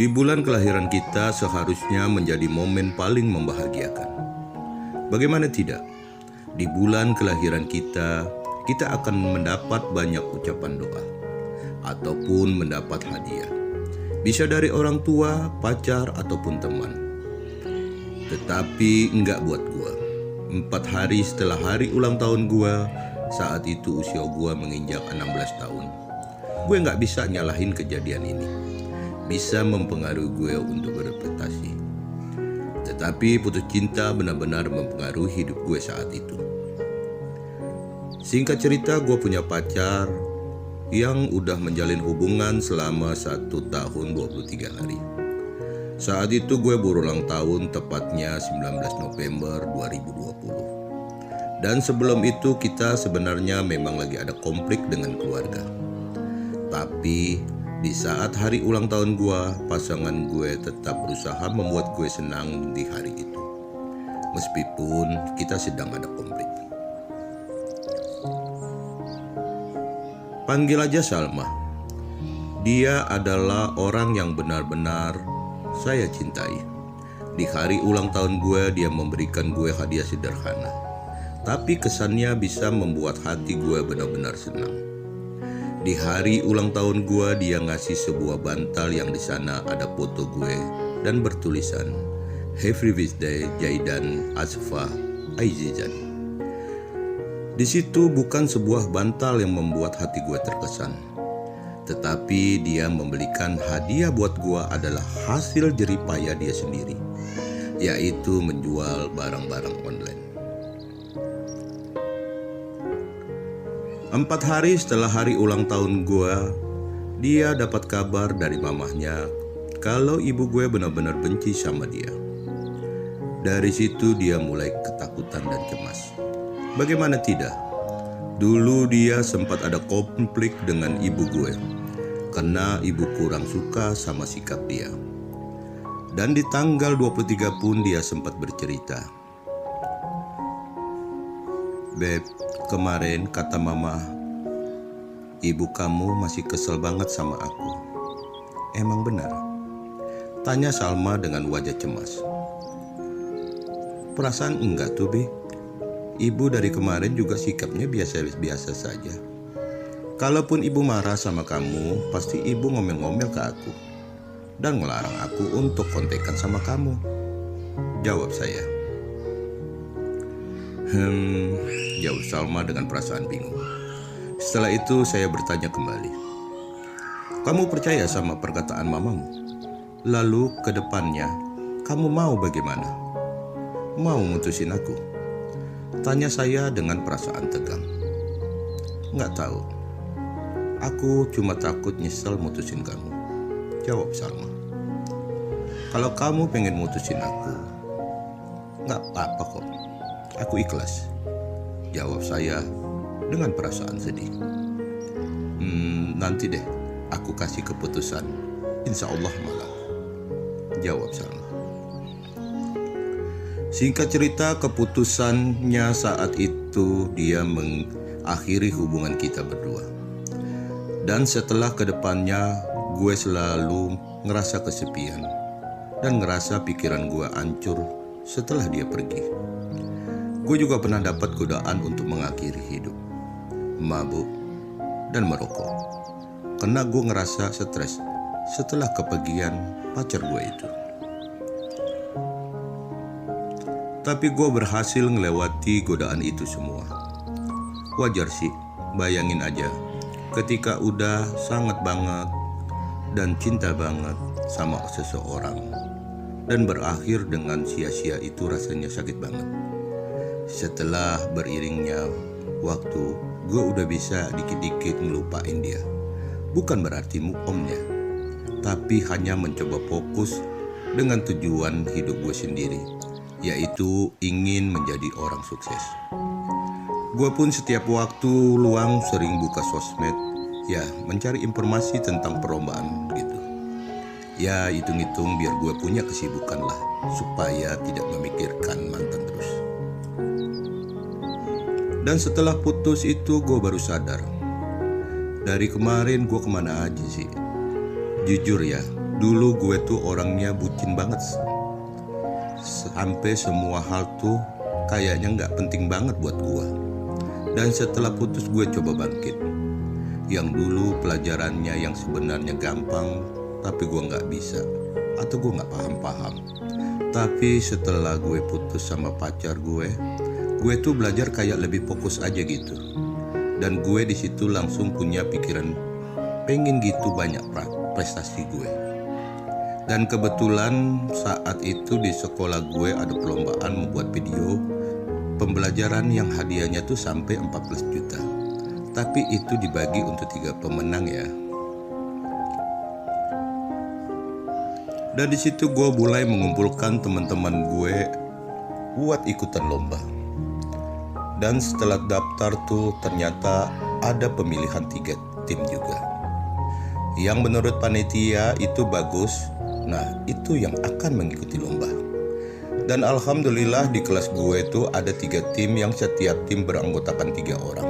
Di bulan kelahiran kita seharusnya menjadi momen paling membahagiakan. Bagaimana tidak? Di bulan kelahiran kita akan mendapat banyak ucapan doa ataupun mendapat hadiah. Bisa dari orang tua, pacar, ataupun teman. Tetapi enggak buat gua. 4 hari setelah hari ulang tahun gua, saat itu usia gua menginjak 16 tahun. Gue enggak bisa nyalahin kejadian ini. Bisa mempengaruhi gue untuk berprestasi. Tetapi putus cinta benar-benar mempengaruhi hidup gue saat itu. Singkat cerita, gue punya pacar yang udah menjalin hubungan selama 1 tahun 23 hari. Saat itu gue berulang tahun, tepatnya 19 November 2020. Dan sebelum itu kita sebenarnya memang lagi ada konflik dengan keluarga. Tapi di saat hari ulang tahun gue, pasangan gue tetap berusaha membuat gue senang di hari itu. Meskipun kita sedang ada konflik. Panggil aja Salma. Dia adalah orang yang benar-benar saya cintai. Di hari ulang tahun gue, dia memberikan gue hadiah sederhana. Tapi kesannya bisa membuat hati gue benar-benar senang. Di hari ulang tahun gue, dia ngasih sebuah bantal yang di sana ada foto gue dan bertulisan Happy Birthday Jaidan Asfa Aizizan. Di situ bukan sebuah bantal yang membuat hati gue terkesan, tetapi dia membelikan hadiah buat gue adalah hasil jeripaya dia sendiri, yaitu menjual barang-barang online. 4 hari setelah hari ulang tahun gue, dia dapat kabar dari mamahnya kalau ibu gue benar-benar benci sama dia. Dari situ dia mulai ketakutan dan cemas. Bagaimana tidak? Dulu dia sempat ada konflik dengan ibu gue karena ibu kurang suka sama sikap dia. Dan di tanggal 23 pun dia sempat bercerita, "Beb, kemarin kata mama, ibu kamu masih kesel banget sama aku. Emang benar?" Tanya Salma dengan wajah cemas. "Perasaan enggak tuh, Bi. Ibu dari kemarin juga sikapnya biasa-biasa saja. Kalaupun ibu marah sama kamu, pasti ibu ngomel-ngomel ke aku dan melarang aku untuk kontekan sama kamu," jawab saya. Jawab Salma dengan perasaan bingung. Setelah itu saya bertanya kembali, "Kamu percaya sama perkataan mamamu? Lalu ke depannya kamu mau bagaimana? Mau mutusin aku?" Tanya saya dengan perasaan tegang. "Nggak tahu. Aku cuma takut nyesel mutusin kamu," jawab Salma. "Kalau kamu pengen mutusin aku, nggak apa-apa kok. Aku ikhlas," jawab saya dengan perasaan sedih. "Nanti deh aku kasih keputusan, insya Allah malam," jawab Salma. Singkat cerita, keputusannya saat itu dia mengakhiri hubungan kita berdua. Dan setelah kedepannya gue selalu ngerasa kesepian dan ngerasa pikiran gue hancur setelah dia pergi. Gue juga pernah dapat godaan untuk mengakhiri hidup, mabuk, dan merokok. Karena gue ngerasa stres setelah kepergian pacar gue itu. Tapi gue berhasil ngelewati godaan itu semua. Wajar sih, bayangin aja ketika udah sangat banget dan cinta banget sama seseorang dan berakhir dengan sia-sia, itu rasanya sakit banget. Setelah beriringnya waktu, gue udah bisa dikit-dikit ngelupain dia. Bukan berarti move on-nya, tapi hanya mencoba fokus dengan tujuan hidup gue sendiri, yaitu ingin menjadi orang sukses. Gue pun setiap waktu luang sering buka sosmed, ya mencari informasi tentang perlombaan gitu. Ya hitung-hitung biar gue punya kesibukan lah, supaya tidak memikirkan mantan terus. Dan setelah putus itu gue baru sadar, dari kemarin gue kemana aja sih. Jujur ya, Dulu gue tuh orangnya bucin banget. Sampai semua hal tuh kayaknya gak penting banget buat gue. Dan setelah putus gue coba bangkit. Yang dulu pelajarannya yang sebenarnya gampang, tapi gue gak bisa. Atau gue gak paham-paham. Tapi setelah gue putus sama pacar gue tuh belajar kayak lebih fokus aja gitu. Dan gue di situ langsung punya pikiran pengen gitu banyak prestasi gue. Dan kebetulan saat itu di sekolah gue ada perlombaan membuat video pembelajaran yang hadiahnya tuh sampai 14 juta. Tapi itu dibagi untuk 3 pemenang ya. Dan di situ gue mulai mengumpulkan teman-teman gue buat ikutan lomba. Dan setelah daftar tuh ternyata ada pemilihan 3 tim juga. Yang menurut panitia itu bagus. Nah, itu yang akan mengikuti lomba. Dan alhamdulillah di kelas gue itu ada 3 tim yang setiap tim beranggotakan 3 orang.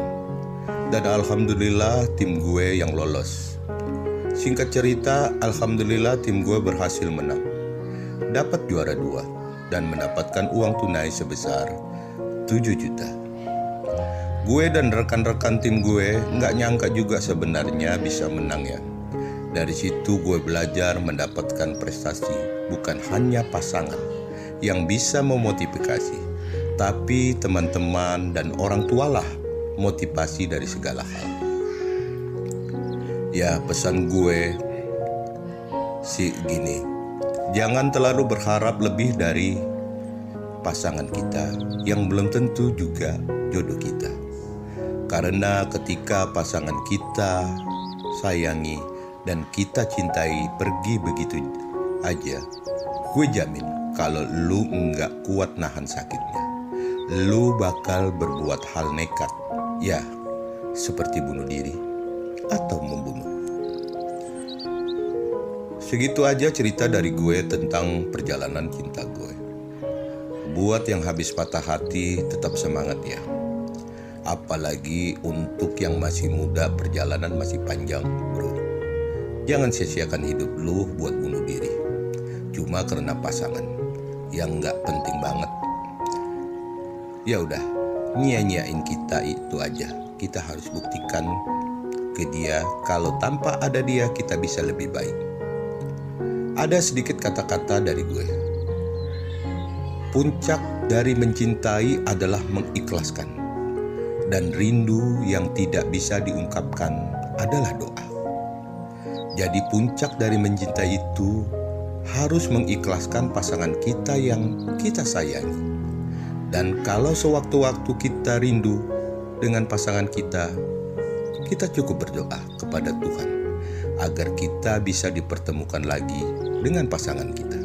Dan alhamdulillah tim gue yang lolos. Singkat cerita, alhamdulillah tim gue berhasil menang. Dapat juara 2 dan mendapatkan uang tunai sebesar 7 juta. Gue dan rekan-rekan tim gue nggak nyangka juga sebenarnya bisa menang ya. Dari situ gue belajar mendapatkan prestasi, bukan hanya pasangan yang bisa memotivasi, tapi teman-teman dan orang tualah motivasi dari segala hal. Ya, pesan gue sih gini, jangan terlalu berharap lebih dari pasangan kita yang belum tentu juga jodoh kita. Karena ketika pasangan kita sayangi dan kita cintai pergi begitu aja, gue jamin kalau lu nggak kuat nahan sakitnya, lu bakal berbuat hal nekat, ya seperti bunuh diri atau membunuh. Segitu aja cerita dari gue tentang perjalanan cinta gue. Buat yang habis patah hati tetap semangat ya. Apalagi untuk yang masih muda, perjalanan masih panjang bro. Jangan sia-siakan hidup lu buat bunuh diri cuma karena pasangan yang gak penting banget. Ya udah, nyia-nyiain kita itu aja. Kita harus buktikan ke dia kalau tanpa ada dia kita bisa lebih baik. Ada sedikit kata-kata dari gue. Puncak dari mencintai adalah mengikhlaskan. Dan rindu yang tidak bisa diungkapkan adalah doa. Jadi puncak dari mencintai itu harus mengikhlaskan pasangan kita yang kita sayangi. Dan kalau sewaktu-waktu kita rindu dengan pasangan kita cukup berdoa kepada Tuhan agar kita bisa dipertemukan lagi dengan pasangan kita.